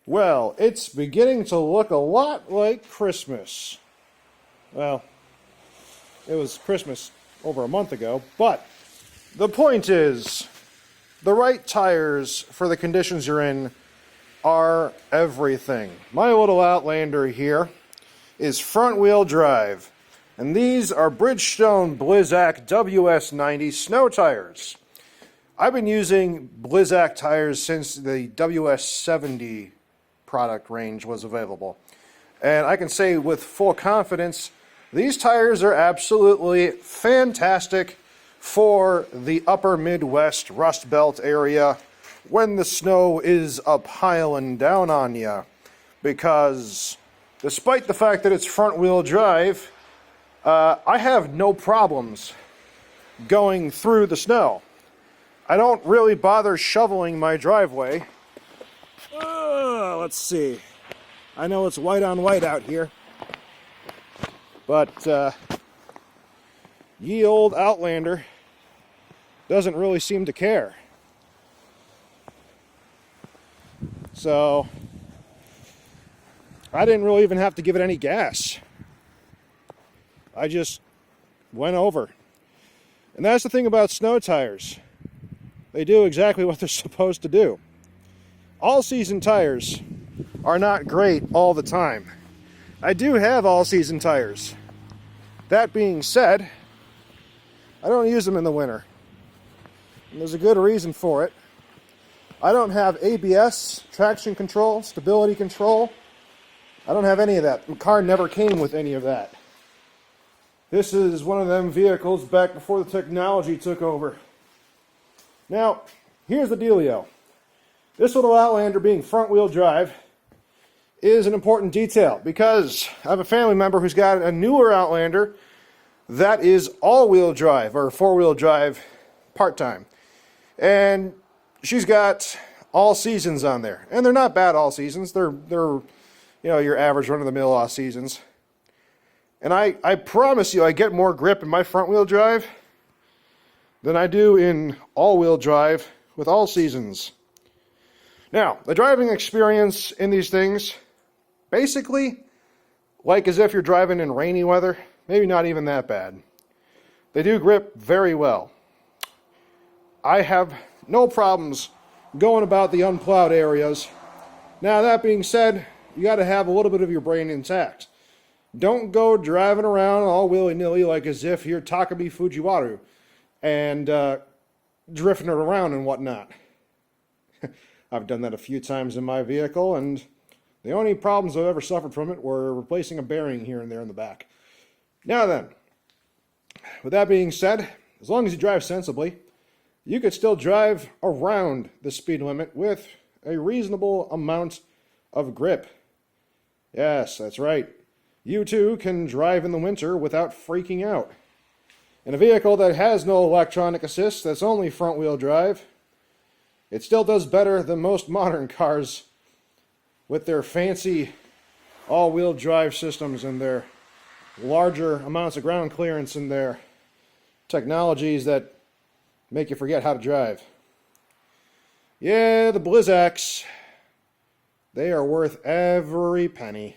Well, it's beginning to look a lot like Christmas. Well, it was Christmas over a month ago, but the point is, the right tires for the conditions you're in are everything. My little Outlander here is front-wheel drive, and these are Bridgestone Blizzak WS90 snow tires. I've been using Blizzak tires since the WS90 product range was available. And I can say with full confidence, these tires are absolutely fantastic for the upper Midwest Rust Belt area when the snow is piling down on you. Because despite the fact that it's front-wheel drive, I have no problems going through the snow. I don't really bother shoveling my driveway. Let's see. I know it's white on white out here, but ye old Outlander doesn't really seem to care. So I didn't really even have to give it any gas. I just went over. And that's the thing about snow tires. They do exactly what they're supposed to do. All-season tires are not great all the time. I do have all-season tires. That being said, I don't use them in the winter. And there's a good reason for it. I don't have ABS, traction control, stability control. I don't have any of that. The car never came with any of that. This is one of them vehicles back before the technology took over. Now, here's the dealio. This little Outlander being front-wheel drive is an important detail because I have a family member who's got a newer Outlander that is all-wheel drive or four-wheel drive part-time. And she's got all seasons on there. And they're not bad all seasons. They're your average run-of-the-mill all seasons. And I promise you I get more grip in my front-wheel drive than I do in all-wheel drive with all seasons. Now, the driving experience in these things, basically, like as if you're driving in rainy weather, maybe not even that bad. They do grip very well. I have no problems going about the unplowed areas. Now, that being said, you got to have a little bit of your brain intact. Don't go driving around all willy-nilly like as if you're Takumi Fujiwara and drifting around and whatnot. I've done that a few times in my vehicle, and the only problems I've ever suffered from it were replacing a bearing here and there in the back. Now then, with that being said, as long as you drive sensibly, you could still drive around the speed limit with a reasonable amount of grip. Yes, that's right. You too can drive in the winter without freaking out. In a vehicle that has no electronic assist, that's only front-wheel drive, it still does better than most modern cars with their fancy all-wheel drive systems and their larger amounts of ground clearance and their technologies that make you forget how to drive. Yeah, the Blizzaks, they are worth every penny.